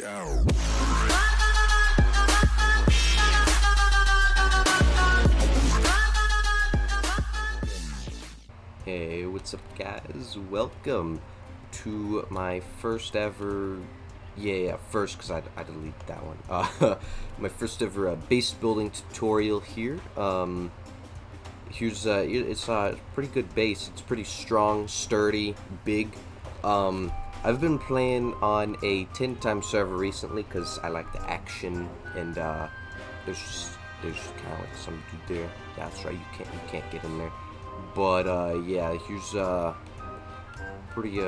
Hey, what's up guys? Welcome to my first ever, first because I deleted that one. My first ever base building tutorial here. Here's it's a pretty good base. It's pretty strong, sturdy, big. I've been playing on a 10-time server recently because I like the action, and there's just kind of like some dude there. Yeah, that's right. You can't get in there. But yeah, here's pretty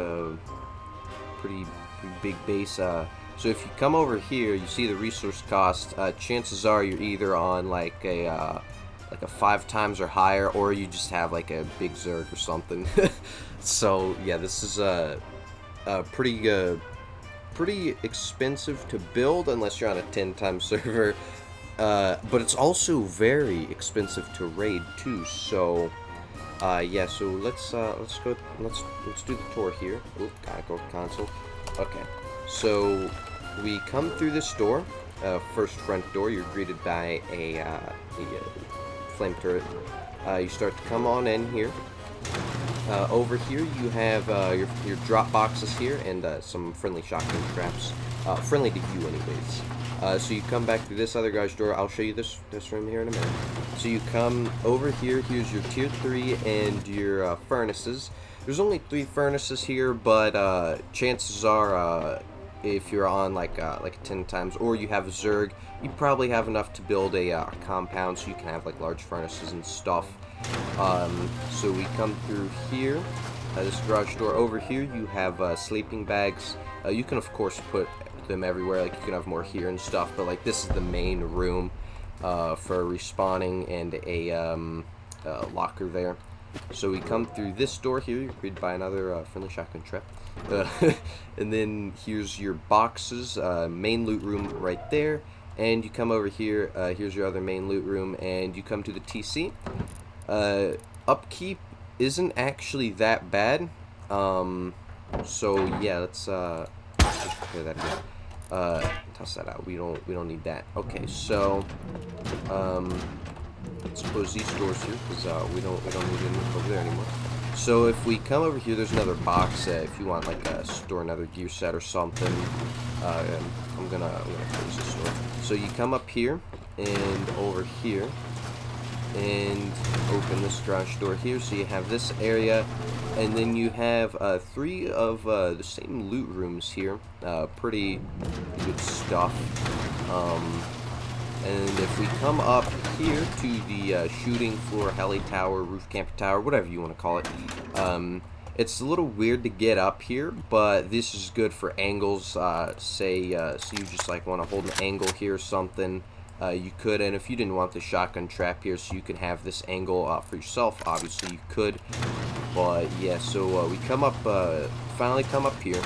big base. So if you come over here, you see the resource cost. Chances are you're either on like a 5 times or higher, or you just have like a big Zerg or something. So yeah, this is pretty expensive to build unless you're on a 10-time server. But it's also very expensive to raid too. So yeah, so let's do the tour here. Oop, gotta go console. Okay, so we come through this door, first front door. You're greeted by a flame turret. You start to come on in here. Over here you have your drop boxes here and some friendly shotgun traps. Friendly to you anyways. So you come back through this other guy's door. I'll show you this room here in a minute. So you come over here. Here's your tier 3 and your furnaces. There's only 3 furnaces here, but chances are if you're on like 10 times or you have a Zerg, you probably have enough to build a compound so you can have like large furnaces and stuff. So we come through here. This garage door over here, you have sleeping bags. You can of course put them everywhere, like you can have more here and stuff, but like this is the main room for respawning and a locker there. So we come through this door here. You're greeted by another friendly shotgun trap. And then here's your boxes, main loot room right there. And you come over here, here's your other main loot room, and you come to the TC. Upkeep isn't actually that bad. So yeah, let's clear that again. Toss that out. We don't need that. Okay, so let's close these doors here because we don't need anything over there anymore. So if we come over here, there's another box if you want like store another gear set or something. I'm gonna close this door. So you come up here and over here and open this garage door here. So you have this area, and then you have 3 of the same loot rooms here. Pretty good stuff. And if we come up here to the shooting floor, heli tower, roof camper tower, whatever you want to call it, it's a little weird to get up here, but this is good for angles. Say so you just like want to hold an angle here or something. You could, and if you didn't want the shotgun trap here, so you can have this angle for yourself, obviously you could. But yeah, so we come up, finally come up here,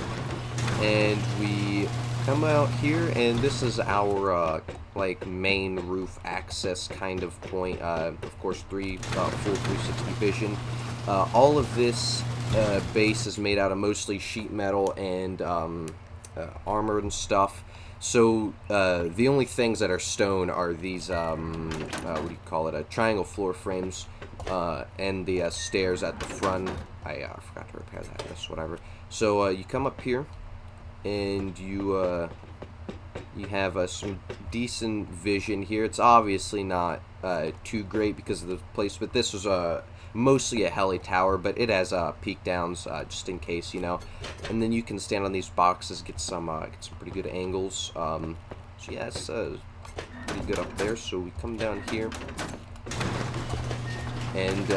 and we come out here, and this is our like main roof access kind of point. Of course, full 360 vision. All of this base is made out of mostly sheet metal and armor and stuff. So the only things that are stone are these what do you call it, triangle floor frames, and the stairs at the front. I forgot to repair that, I guess, whatever. So you come up here and you have some decent vision here. It's obviously not too great because of the place, but this was mostly a heli tower, but it has peak downs just in case, you know. And then you can stand on these boxes, get some pretty good angles. So yeah, it's pretty good up there. So we come down here, and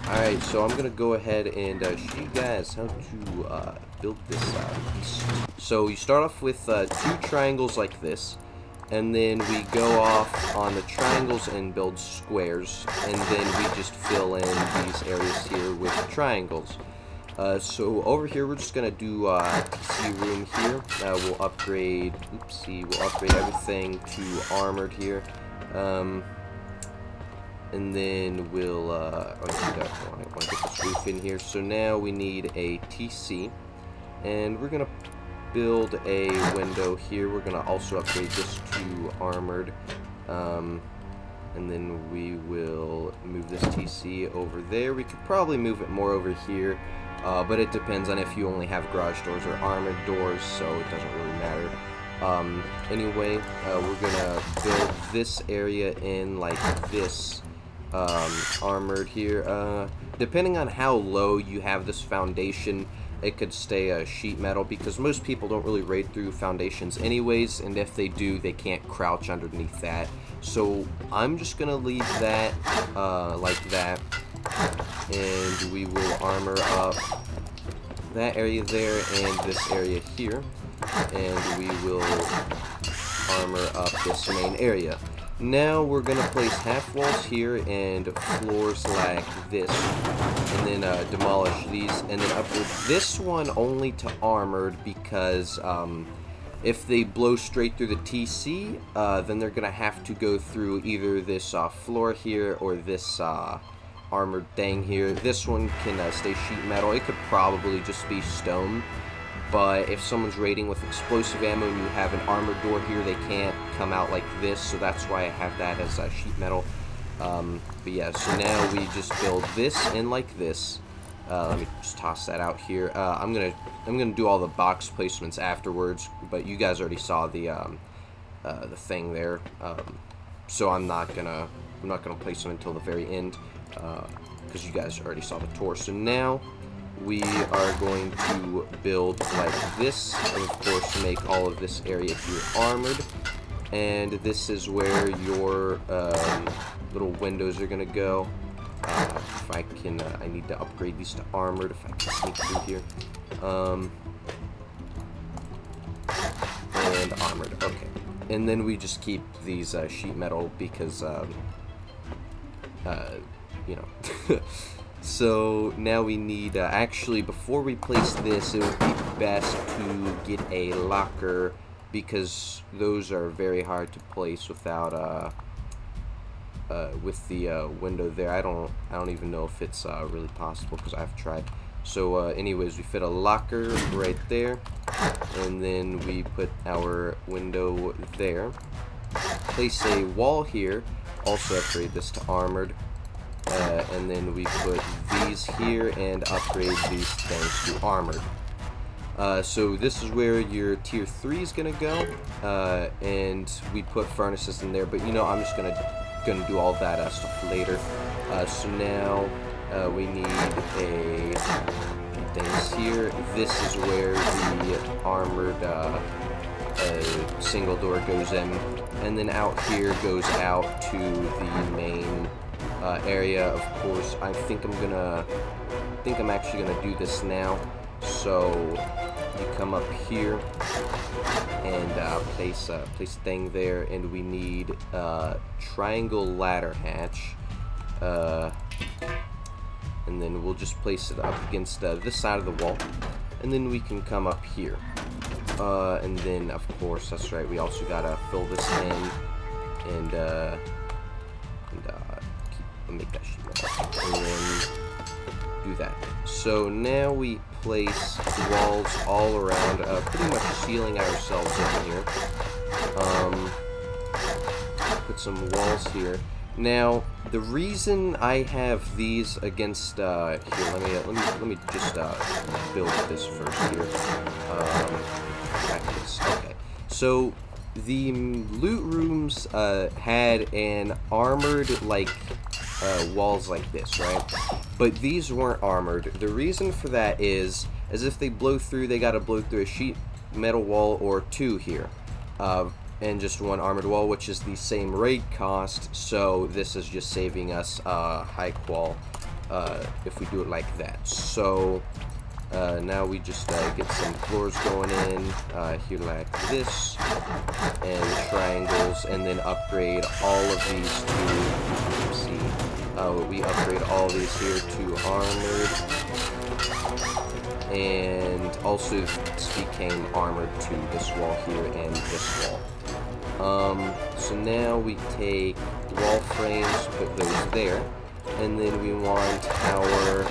alright, so I'm gonna go ahead and show you guys how to build this beast. So you start off with 2 triangles like this, and then we go off on the triangles and build squares, and then we just fill in these areas here with triangles. So over here we're just gonna do TC room here. We'll upgrade everything to armored here, and then we'll I want to get this roof in here. So now we need a TC, and we're gonna build a window here. We're gonna also upgrade this to armored. And then we will move this TC over there. We could probably move it more over here, but it depends on if you only have garage doors or armored doors, so it doesn't really matter. Anyway, we're gonna build this area in like this, armored here. Depending on how low you have this foundation, it could stay sheet metal, because most people don't really raid through foundations anyways, and if they do, they can't crouch underneath that. So I'm just gonna leave that like that, and we will armor up that area there and this area here, and we will armor up this main area. Now we're gonna place half walls here and floors like this, and then demolish these, and then upgrade this one only to armored, because if they blow straight through the TC, then they're gonna have to go through either this floor here or this armored thing here. This one can stay sheet metal. It could probably just be stone, but if someone's raiding with explosive ammo and you have an armored door here, they can't come out like this, so that's why I have that as sheet metal. But yeah, so now we just build this in like this. Let me just toss that out here. I'm gonna do all the box placements afterwards, but you guys already saw the thing there, so I'm not gonna place them until the very end, because you guys already saw the tour. So now we are going to build like this, and of course make all of this area here armored, and this is where your little windows are gonna go. If I can, I need to upgrade these to armored, if I can sneak through here. And armored, okay. And then we just keep these sheet metal because, you know. So now we need, actually, before we place this, it would be best to get a locker, because those are very hard to place without, with the window there. I don't even know if it's really possible, because I've tried. So anyways, we fit a locker right there, and then we put our window there. Place a wall here, also upgrade this to armored, and then we put these here and upgrade these things to armored. So this is where your tier 3 is gonna go, and we put furnaces in there, but you know, I'm just gonna do all that stuff later. So now we need a things here. This is where the armored single door goes in, and then out here goes out to the main area. Of course, I think I'm actually gonna do this now. So you come up here and place a thing there, and we need triangle ladder hatch, and then we'll just place it up against this side of the wall, and then we can come up here, and then of course, that's right, we also gotta fill this in and make that sheet metal, and then do that. So now we place walls all around, pretty much sealing ourselves in here. Put some walls here. Now, the reason I have these against here, let me just build this first here. Practice. Okay. So the loot rooms had an armored walls like this, right? But these weren't armored. The reason for that is, as if they blow through, they gotta blow through a sheet metal wall or two here, and just one armored wall, which is the same raid cost. So this is just saving us high qual if we do it like that. So now we just get some floors going in here like this, and triangles, and then upgrade all of these to, let's see, we upgrade all these here to armored, and also this became armored to this wall here and this wall. So now we take wall frames, put those there, and then we want our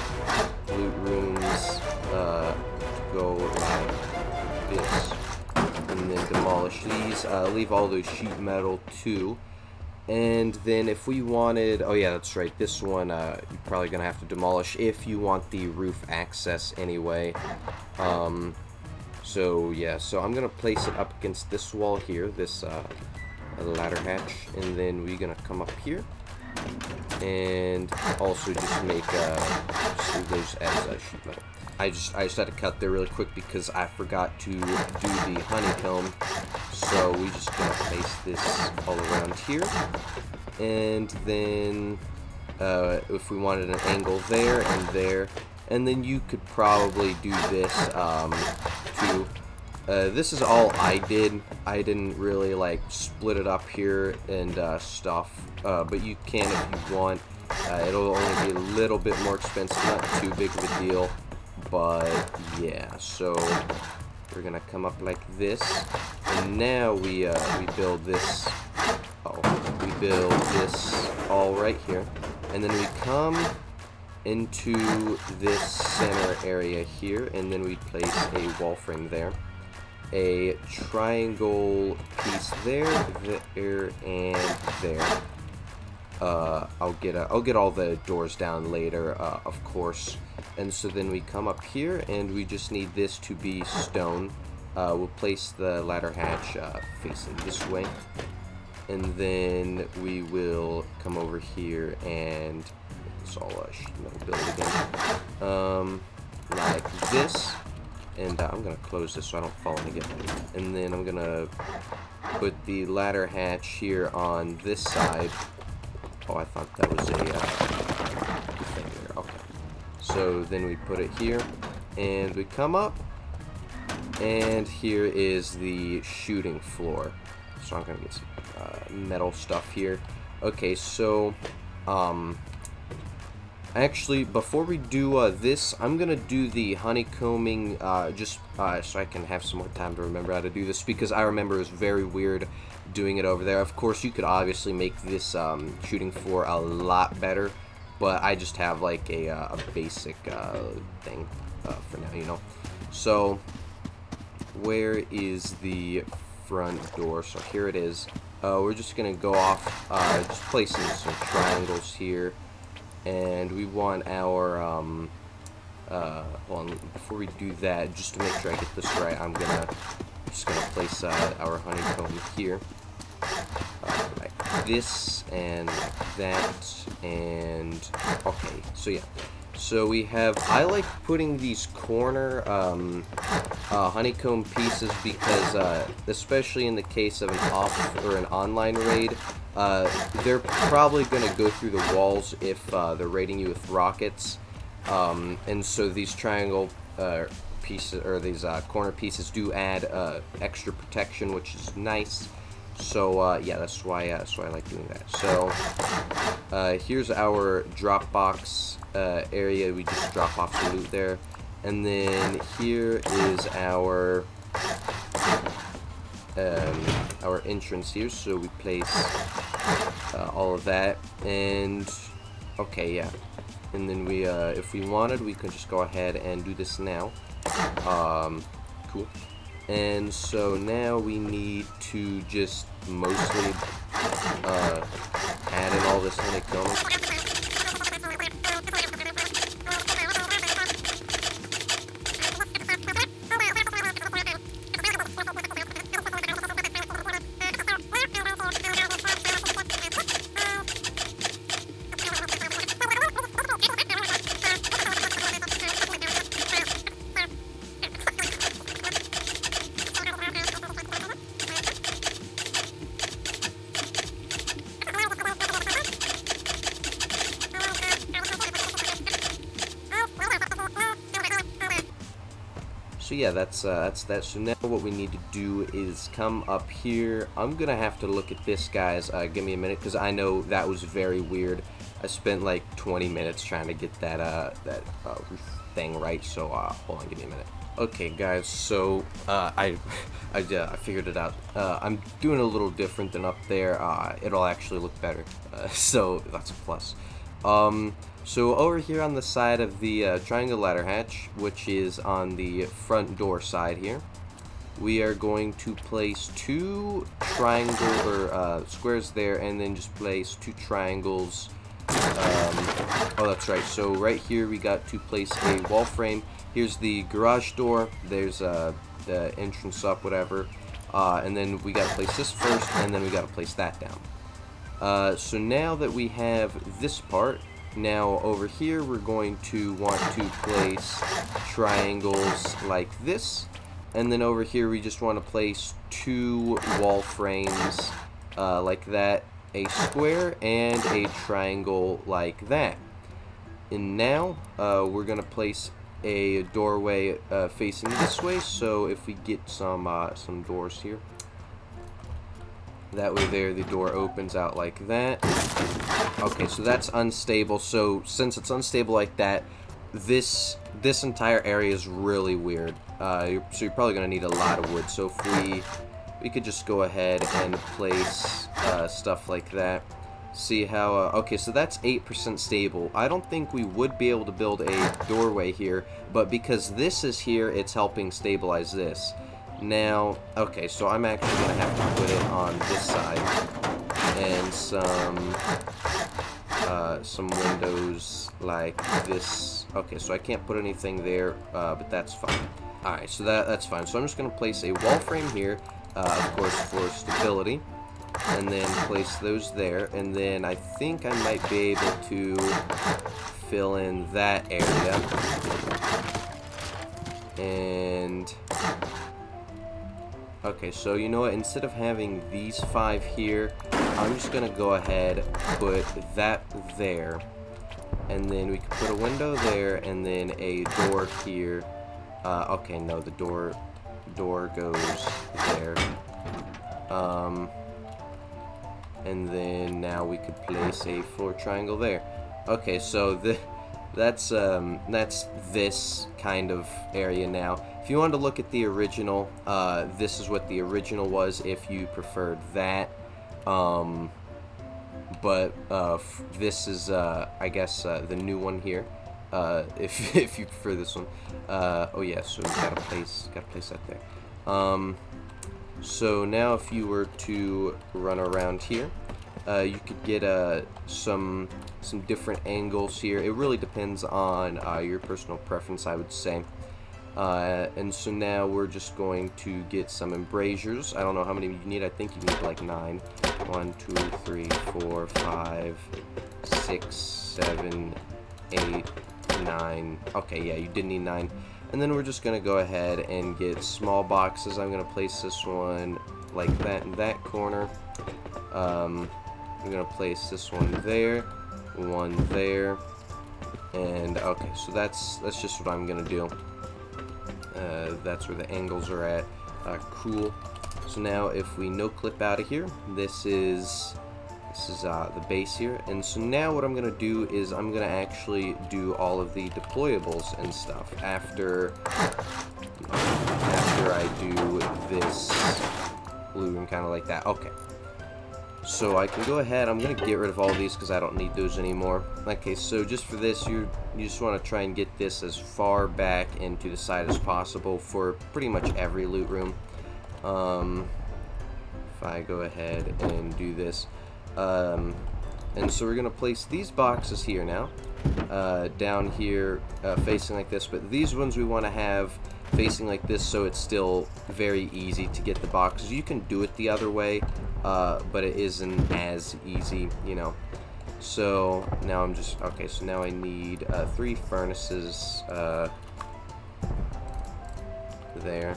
loot rooms to go like this, and then demolish these. Leave all those sheet metal too. And then if we wanted, oh yeah, that's right, this one you're probably gonna have to demolish if you want the roof access anyway. So yeah, so I'm gonna place it up against this wall here, this ladder hatch, and then we're gonna come up here and also just make just leave those as sheet metal. I just had to cut there really quick because I forgot to do the honeycomb. So we just gonna place this all around here, and then if we wanted an angle there and there, and then you could probably do this too. This is all I did. I didn't really like split it up here and stuff, but you can if you want. It'll only be a little bit more expensive, not too big of a deal. But yeah, so we're gonna come up like this, and now we build this. Oh, we build this all right here, and then we come into this center area here, and then we place a wall frame there, a triangle piece there, and there. I'll get all the doors down later, of course. And so then we come up here, and we just need this to be stone. We'll place the ladder hatch facing this way, and then we will come over here and it's all sheet metal build again, like this. And I'm gonna close this so I don't fall in again. And then I'm gonna put the ladder hatch here on this side. Oh, I thought that was a thing there. Okay. So then we put it here, and we come up, and here is the shooting floor. So I'm gonna get some metal stuff here. Okay, so actually, before we do this, I'm gonna do the honeycombing just so I can have some more time to remember how to do this, because I remember it was very weird doing it over there. Of course, you could obviously make this shooting floor a lot better, but I just have like a basic thing for now, you know. So where is the front door? So here it is. We're just gonna go off, just placing some triangles here, and we want our hold on, before we do that, just to make sure I get this right, I'm just gonna place our honeycomb here, like this and like that, and okay, so yeah. So we have, I like putting these corner honeycomb pieces because, especially in the case of an off or an online raid, they're probably going to go through the walls if they're raiding you with rockets, and so these triangle pieces, or these corner pieces, do add extra protection, which is nice. So yeah, that's why I like doing that. So here's our drop box area. We just drop off the loot there, and then here is our entrance here. So we place all of that, and okay, yeah, and then we if we wanted, we could just go ahead and do this now. Cool. And so now we need to just mostly add in all this honeycomb. So yeah, that's that. So now what we need to do is come up here. I'm gonna have to look at this, guys. Give me a minute, because I know that was very weird. I spent like 20 minutes trying to get that roof thing right. So hold on, give me a minute. Okay, guys. So I figured it out. I'm doing a little different than up there. It'll actually look better. So that's a plus. So over here on the side of the triangle ladder hatch, which is on the front door side here, we are going to place 2 triangle or squares there, and then just place 2 triangles. Oh, that's right. So right here we got to place a wall frame. Here's the garage door. There's the entrance up, whatever. And then we got to place this first, and then we got to place that down. So now that we have this part, now over here we're going to want to place triangles like this. And then over here we just want to place 2 wall frames like that. A square and a triangle like that. And now we're going to place a doorway facing this way. So if we get some doors here, that way there the door opens out like that. Okay, so that's unstable. So since it's unstable like that, this entire area is really weird. So you're probably going to need a lot of wood. So if we could just go ahead and place stuff like that. See how, okay, so that's 8% stable. I don't think we would be able to build a doorway here, but because this is here, it's helping stabilize this. Now, okay, so I'm actually going to have to put it on this side, and some windows like this. Okay, so I can't put anything there, but that's fine. Alright, so that's fine. So I'm just going to place a wall frame here, of course, for stability. And then place those there, and then I think I might be able to fill in that area. And okay, so you know what, instead of having these 5 here, I'm just gonna go ahead and put that there, and then we can put a window there, and then a door here. Okay, no, the door goes there. And then now we could place a floor triangle there. Okay, so that's this kind of area now. If you wanted to look at the original, this is what the original was if you preferred that. But this is, I guess, the new one here. If you prefer this one. Oh yeah, so we gotta place that there. So now if you were to run around here, you could get some different angles here. It really depends on your personal preference, I would say. And so now we're just going to get some embrasures. I don't know how many you need. I think you need like 9. 1, 2, 3, 4, 5, 6, 7, 8, 9. Okay, yeah, you did need 9. And then we're just going to go ahead and get small boxes. I'm going to place this one like that in that corner. I'm going to place this one there, and okay, so that's just what I'm going to do. That's where the angles are at. Cool. So now if we no clip out of here, this is the base here, and so now what I'm going to do is I'm going to actually do all of the deployables and stuff after I do this blue room, kind of like that. Okay, so I can go ahead, I'm going to get rid of all these because I don't need those anymore. Okay, so just for this, you just want to try and get this as far back into the side as possible for pretty much every loot room. If I go ahead and do this, and so we're going to place these boxes here now, down here, facing like this, but these ones we want to have facing like this so it's still very easy to get the boxes. You can do it the other way, but it isn't as easy, you know. So now I'm just, okay, so now I need 3 furnaces there.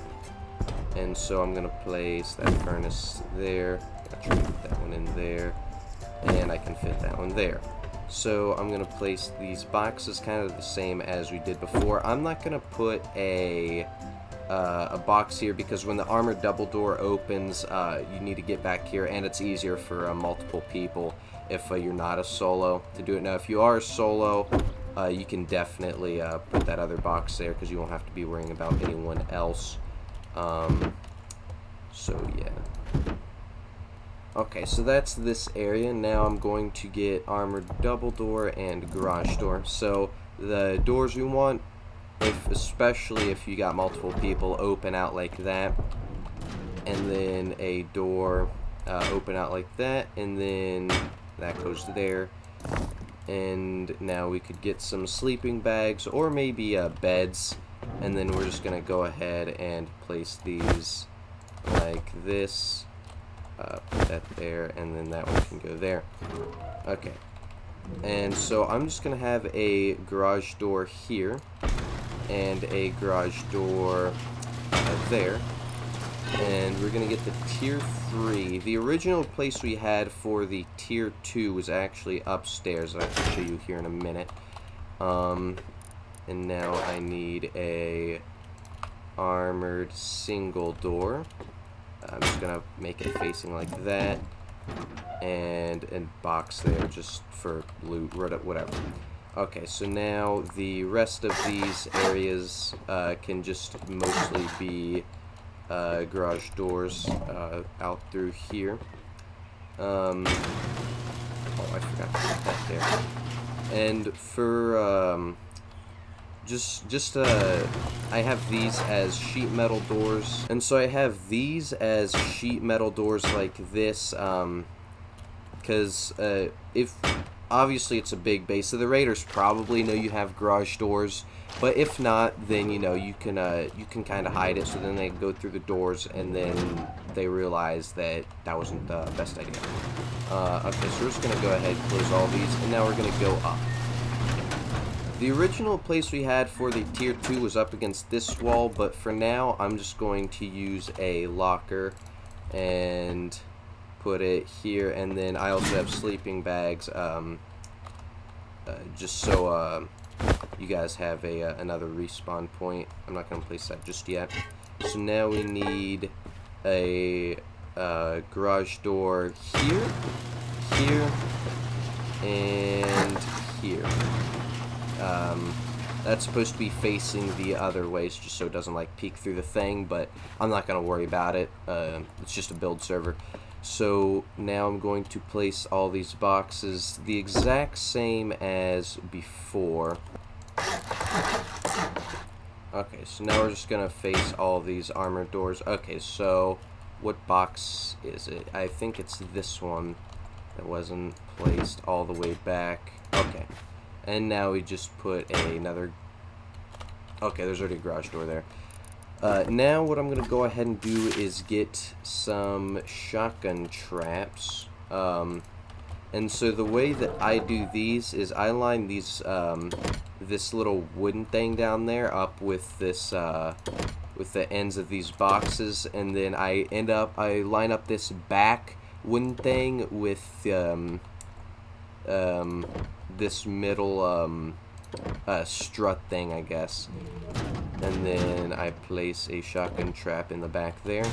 And so I'm going to place that furnace there. I'll try to put that one in there. And I can fit that one there. So I'm going to place these boxes kind of the same as we did before. I'm not going to put a box here because when the armored double door opens, you need to get back here, and it's easier for multiple people if you're not a solo to do it. Now, if you are a solo, you can definitely put that other box there because you won't have to be worrying about anyone else. So yeah. Okay, so that's this area. Now I'm going to get armored double door and garage door. So the doors we want, especially if you got multiple people, open out like that. and then a door open out like that, and then that goes there. And now we could get some sleeping bags or maybe beds, and then we're just gonna go ahead and place these like this. Put that there, and then that one can go there. Okay, and so I'm just gonna have a garage door here and a garage door there, and we're gonna get the tier 3. The original place we had for the tier 2 was actually upstairs, and I can show you here in a minute. And now I need a armored single door. I'm just gonna make it facing like that, and box there just for loot, whatever. Okay, so now the rest of these areas can just mostly be garage doors out through here. Oh, I forgot to put that there. And for I have these as sheet metal doors, and so I have these as sheet metal doors like this, because if obviously it's a big base, so the raiders probably know you have garage doors, but if not, then you can kind of hide it, so then they go through the doors and then they realize that wasn't the best idea. Okay, so we're just gonna go ahead and close all these, and now we're gonna go up. The original place we had for the tier 2 was up against this wall, but for now I'm just going to use a locker and put it here, and then I also have sleeping bags, just so you guys have another respawn point. I'm not going to place that just yet. So now we need a garage door here, here, and here. That's supposed to be facing the other ways, just so it doesn't like peek through the thing, but I'm not going to worry about it. It's just a build server. So now I'm going to place all these boxes the exact same as before. Okay, so now we're just going to face all these armored doors. Okay, so what box is it? I think it's this one that wasn't placed all the way back. Okay. And now we just put another... Okay, there's already a garage door there. Now what I'm going to go ahead and do is get some shotgun traps. And so the way that I do these is I line these, this little wooden thing down there up with this, with the ends of these boxes, and then I line up this back wooden thing with, this middle strut thing, I guess, and then I place a shotgun trap in the back there,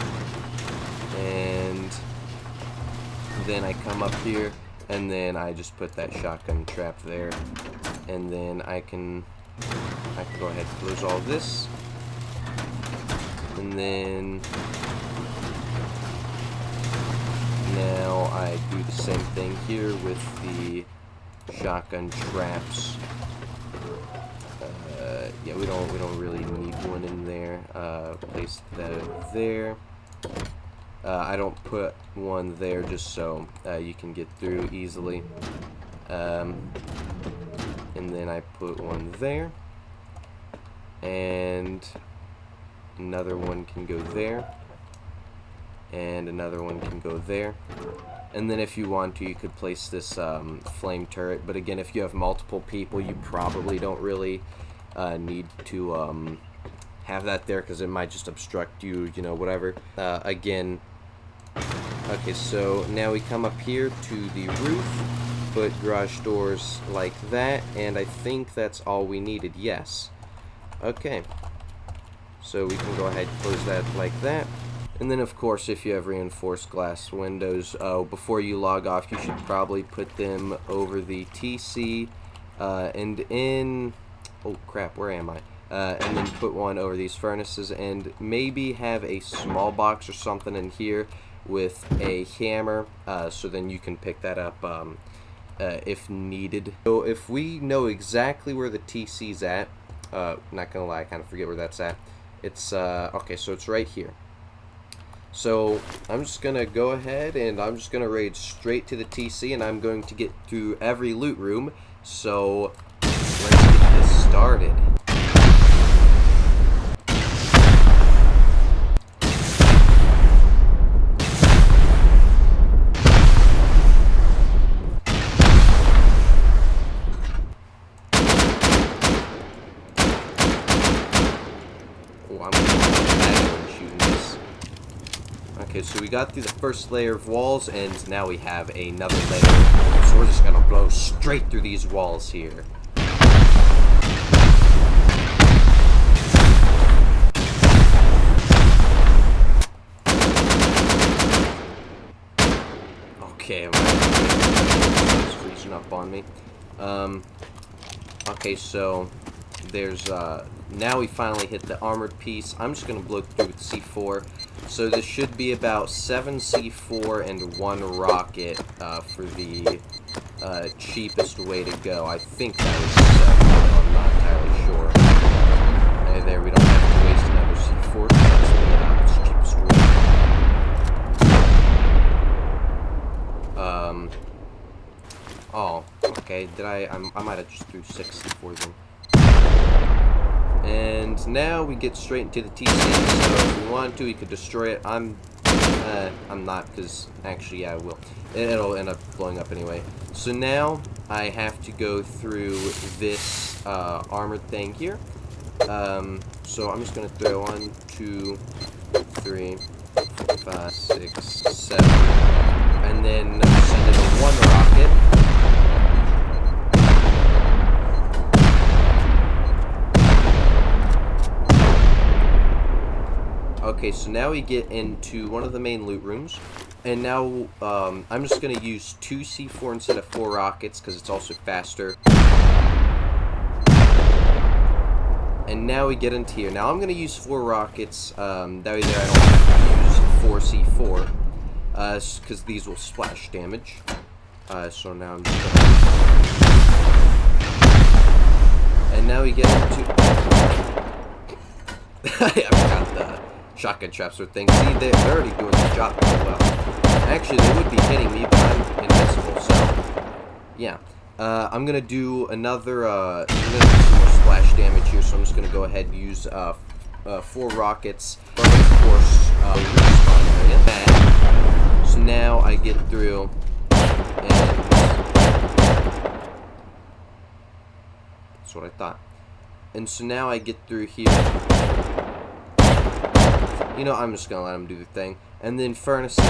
and then I come up here and then I just put that shotgun trap there, and then I can go ahead and close all this, and then now I do the same thing here with the shotgun traps. Yeah, we don't really need one in there. Place that there. I don't put one there just so you can get through easily. And then I put one there, and another one can go there, and another one can go there. And then if you want to, you could place this flame turret, but again, if you have multiple people, you probably don't really need to have that there, because it might just obstruct you, whatever. Again, okay, so now we come up here to the roof, put garage doors like that, and I think that's all we needed. Yes. Okay, so we can go ahead and close that like that. And then, of course, if you have reinforced glass windows, before you log off, you should probably put them over the TC, and in... Oh, crap, where am I? And then put one over these furnaces, and maybe have a small box or something in here with a hammer, so then you can pick that up if needed. So if we know exactly where the TC's at, not gonna lie, I kind of forget where that's at. It's, okay, so it's right here. So I'm just gonna go ahead and I'm just gonna raid straight to the TC, and I'm going to get through every loot room. So let's get this started. Oh, I'm actually shooting this. Okay, so we got through the first layer of walls, and now we have another layer. So we're just gonna blow straight through these walls here. Okay, it's freezing up on me. Okay, so there's now we finally hit the armored piece. I'm just gonna blow through with C4. So this should be about 7 C4 and 1 rocket for the cheapest way to go. I think that was 7, though I'm not entirely sure. Hey, there, we don't have to waste another C4. That's the cheapest way. Oh, okay. I might have just threw 6 C4 then. And now we get straight into the TC, so if we wanted to, we could destroy it. I'm not, because actually, yeah, I will. It'll end up blowing up anyway. So now, I have to go through this armored thing here. So I'm just going to throw 1, 2, 3, 4, 5, 6, 7, and then send in a 1 rocket. Okay, so now we get into one of the main loot rooms, and now I'm just going to use 2 C4 instead of 4 rockets, because it's also faster. And now we get into here. Now I'm going to use 4 rockets, that way there I don't have to use 4 C4, because these will splash damage. So now I'm just going to... And now we get into... I forgot the... shotgun traps or things. See, they're already doing the job pretty well. Actually, they would be hitting me, but I'm invincible, so... Yeah. I'm gonna do another, I'm gonna do some more splash damage here, so I'm just gonna go ahead and use, 4 rockets from, of course, respawn area. So now I get through, and... That's what I thought. And so now I get through here. You know, I'm just gonna let them do the thing. And then furnaces,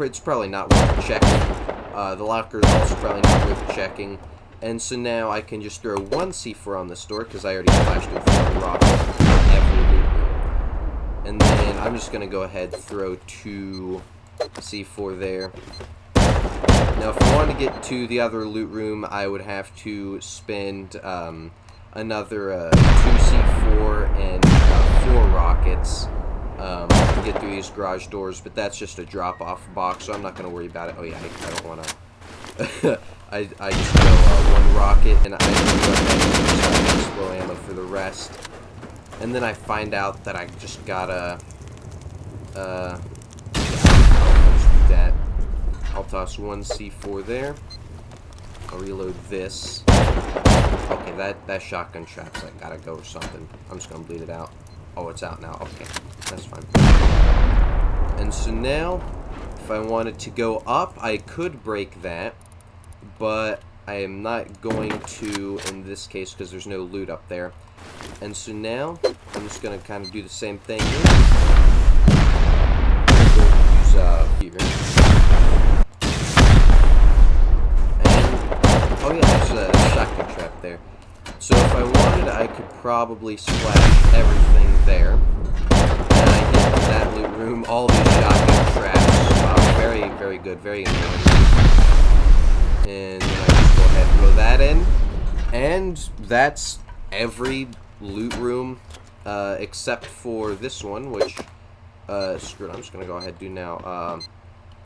it's probably not worth checking. The locker is also probably not worth checking. And so now I can just throw 1 C4 on this door, because I already flashed it with 1 rocket. And then I'm just gonna go ahead and throw 2 C4 there. Now, if I want to get to the other loot room, I would have to spend another 2 C4 and 4 rockets. Get through these garage doors, but that's just a drop-off box, so I'm not going to worry about it. Oh yeah, I don't want to... I just go 1 rocket, and I can go ahead and use explode ammo for the rest. And then I find out that I just gotta... yeah, I'll just do that. I'll toss 1 C4 there. I'll reload this. Okay, that shotgun trap's like gotta go or something. I'm just gonna bleed it out. Oh, it's out now. Okay, that's fine. And so now, if I wanted to go up, I could break that, but I am not going to in this case because there's no loot up there. And so now, I'm just going to kind of do the same thing here. Use here. And, oh yeah, there's a shotgun trap there. So if I wanted, I could probably splash everything there. And I hit that loot room, all these shotgun traps. Very, very good, very annoying. And then I just go ahead and throw that in. And that's every loot room, except for this one, which, screw it, I'm just going to go ahead and do now.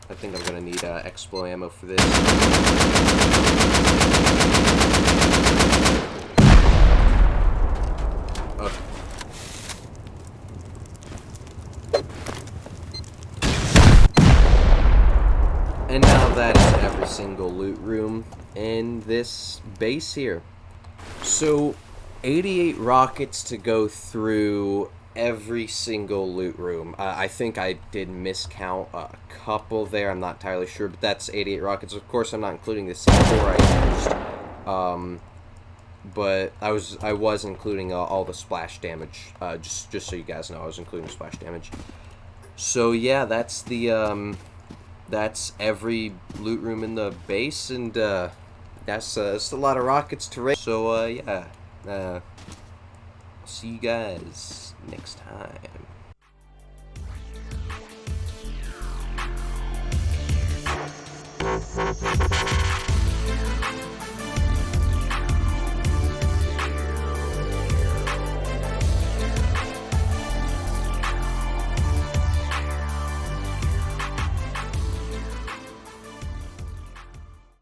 I think I'm going to need explode ammo for this. every single loot room in this base here. So 88 rockets to go through every single loot room. I think I did miscount a couple there. I'm not entirely sure, but that's 88 rockets. Of course, I'm not including the C4 I used. But I was including all the splash damage. Just so you guys know, I was including splash damage. So yeah, that's that's every loot room in the base, and that's a lot of rockets to raid. So yeah, see you guys next time.